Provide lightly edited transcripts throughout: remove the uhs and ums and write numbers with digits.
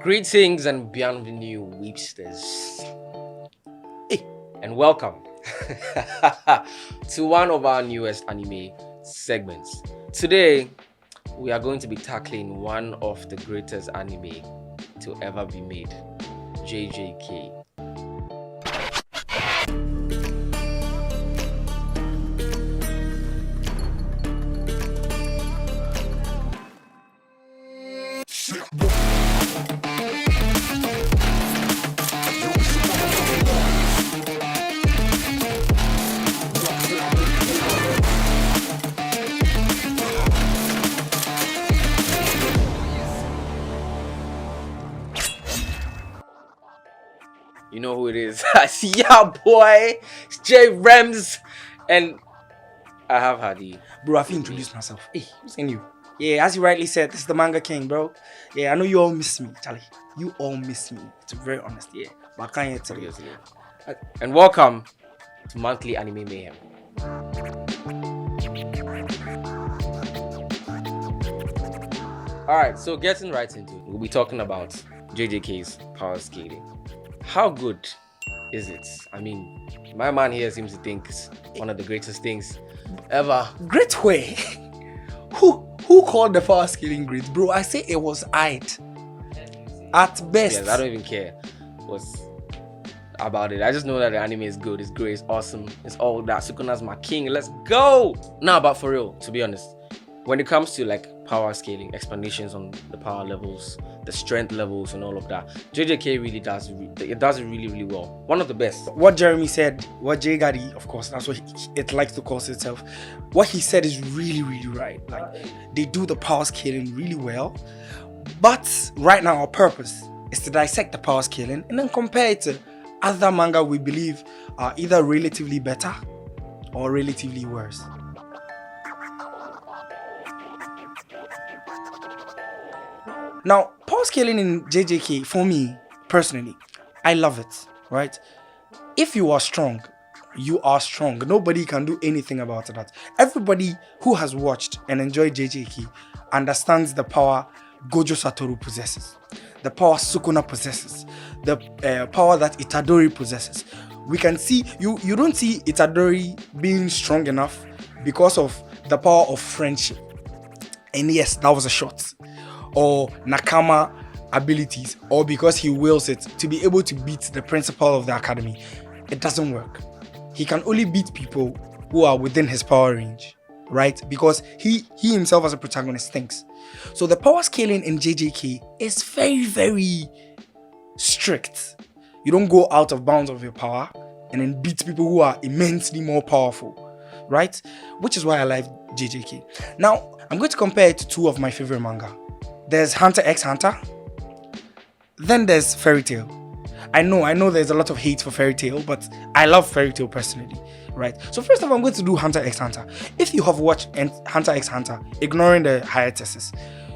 Greetings and bienvenue, weepsters. Hey, and welcome to one of our newest anime segments. Today, we are going to be tackling one of the greatest anime to ever be made, JJK. You know who it is. Yeah, boy. It's J Rems. And I have Hadi. Bro, I've introduced myself. Hey, who's in you? Yeah, as you rightly said, this is the Manga King, bro. Yeah, I know you all miss me, Charlie. You all miss me. To be very honest, yeah. But I can't tell you. And welcome to Monthly Anime Mayhem. Alright, so getting right into it, we'll be talking about JJK's power scaling. How good is it? I mean, my man here seems to think it's one of the greatest things ever. Great way. Who called the power scaling great? Bro, I say it was aight. At best. Yes, I don't even care what's about it. I just know that the anime is good, it's great, it's awesome, it's all that. Sukuna's my king, let's go! Nah, but for real, to be honest, when it comes to like power scaling, explanations on the power levels, the strength levels and all of that, JJK really does it really well. One of the best. What Jeremy said, what J Gaddy, of course, that's what it likes to call itself. What he said is really right. Like, they do the power scaling really well. But right now our purpose is to dissect the power scaling and then compare it to other manga we believe are either relatively better or relatively worse. Now, power scaling in JJK, for me, personally, I love it, right? If you are strong, you are strong. Nobody can do anything about that. Everybody who has watched and enjoyed JJK understands the power Gojo Satoru possesses, the power Sukuna possesses, the power that Itadori possesses. We can see, you don't see Itadori being strong enough because of the power of friendship. And yes, that was a shot. Or Nakama abilities, or because he wills it to be able to beat the principal of the academy. It doesn't work. He can only beat people who are within his power range, right? Because he himself as a protagonist thinks. So the power scaling in JJK is very strict. You don't go out of bounds of your power and then beat people who are immensely more powerful, right? Which is why I like JJK. Now, I'm going to compare it to two of my favorite manga. There's HUNTERXHUNTER, then there's Fairy Tail. I know there's a lot of hate for Fairy Tail, but I love Fairy Tail personally, right? So first of all, I'm going to do HUNTERXHUNTER. If you have watched HUNTERXHUNTER, ignoring the hiatuses,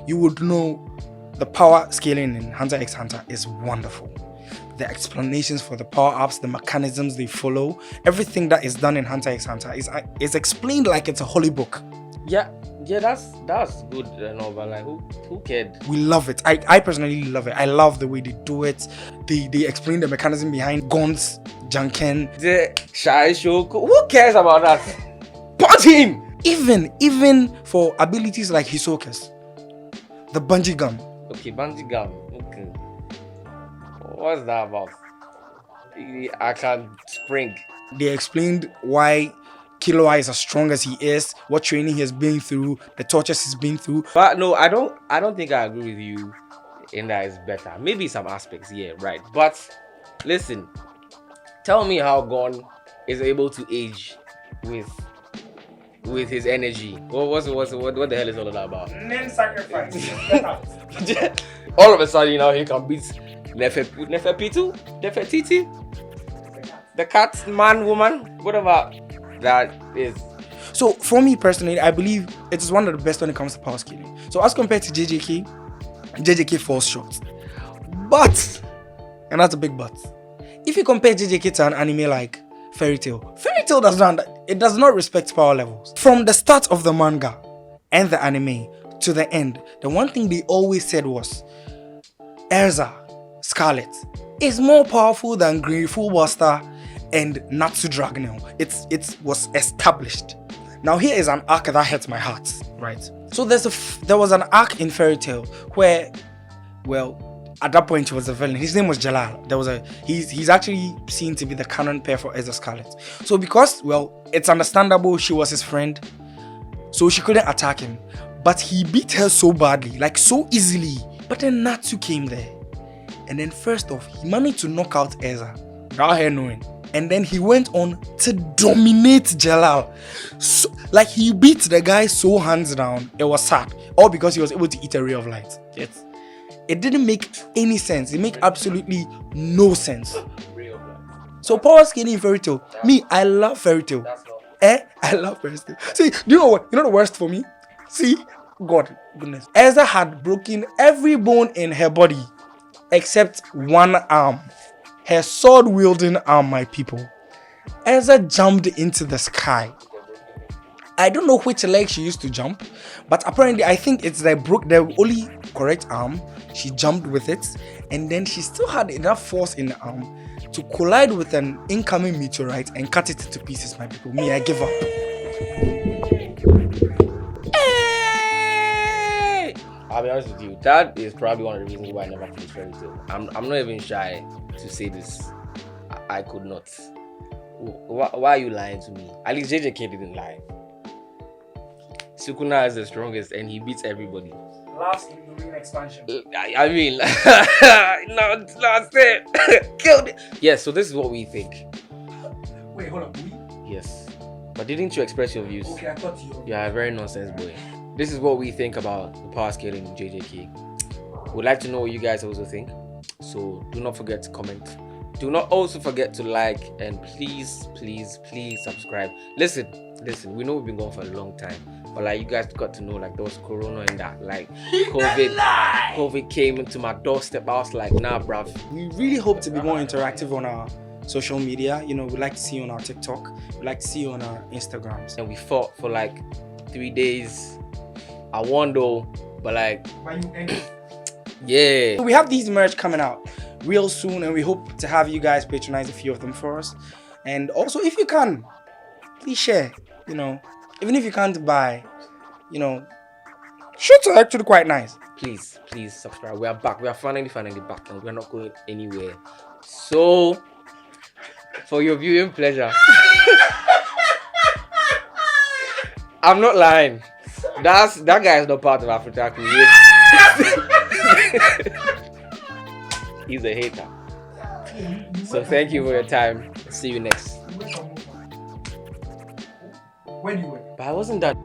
you would know the power scaling in HUNTERXHUNTER is wonderful. The explanations for the power-ups, the mechanisms they follow, everything that is done in HUNTERXHUNTER is explained like it's a holy book. Yeah, that's good and all, but like who cared? We love it. I personally love it. I love the way they do it. They explain the mechanism behind guns, Janken, The Shai Shoku. Who cares about that? Punch him! Even for abilities like Hisoka's, the bungee gum. Okay, bungee gum. Okay. What's that about? I can't spring. They explained why Killua is as strong as he is, what training he has been through, the tortures he's been through. But no, I don't think I agree with you in that it's better. Maybe some aspects, yeah, right. But listen, tell me how Gon is able to age with his energy. What the hell is all of that about? Name sacrifice. All of a sudden, you know, he can beat Neferpitu, the cat, man, woman, whatever that is. So for me personally, I believe it is one of the best when it comes to power scaling. So as compared to JJK falls short. But, and that's a big but, if you compare JJK to an anime like Fairy Tail does not respect power levels. From the start of the manga and the anime to the end, the one thing they always said was, Erza Scarlet is more powerful than Green Full Buster and Natsu Dragonel. It was established. Now here is an arc that hurts my heart, right? So there was an arc in Fairy Tail where, well, at that point he was a villain. His name was Jalal. He's actually seen to be the canon pair for Erza Scarlet. So because, well, it's understandable she was his friend, so she couldn't attack him. But he beat her so badly, like so easily. But then Natsu came there. And then first off, he managed to knock out Erza without her knowing. And then he went on to dominate Jalal. So, like, he beat the guy so hands down, it was sad. All because he was able to eat a ray of light. It didn't make any sense. It made absolutely no sense. So power scaling in Fairy Tail. Me, I love Fairy Tail. I love Fairy Tail. See, do you know what? You know the worst for me? See, goodness. Erza had broken every bone in her body except one arm. Her sword-wielding arm, my people. Erza jumped into the sky. I don't know which leg she used to jump, but apparently I think it's like broke the only correct arm. She jumped with it, and then she still had enough force in the arm to collide with an incoming meteorite and cut it into pieces, my people. Me, I give up. Hey! I'll be honest with you, that is probably one of the reasons why I never finished Fairy Tail. I'm not even shy to say this. I could not. Why are you lying to me? At least JJK didn't lie. Sukuna is the strongest and he beats everybody. Last in the ring expansion. I mean, no, that's it. Killed it. Yes, so this is what we think. Wait, hold on. Yes. But didn't you express your views? Okay, I thought you. You are a very nonsense boy. This is what we think about the power scaling in JJK. We'd like to know what you guys also think. So do not forget to comment. Do not also forget to like, and please subscribe. Listen, we know we've been gone for a long time, but like you guys got to know, like there was corona and that, like COVID came into my doorstep. I was like, nah bruv. We really hope to be more interactive on our social media. You know, we'd like to see you on our TikTok, we'd like to see you on our Instagrams. And we fought for like 3 days. I won though, but like yeah. So we have these merch coming out real soon, and we hope to have you guys patronize a few of them for us. And also, if you can, please share. You know, even if you can't buy, you know, shirts are actually quite nice. Please subscribe. We are back. We are finally back, and we're not going anywhere. So, for your viewing pleasure, I'm not lying. That guy is not part of AfroTaku. He's a hater. So thank you for your time. See you next. When you win. But I wasn't that.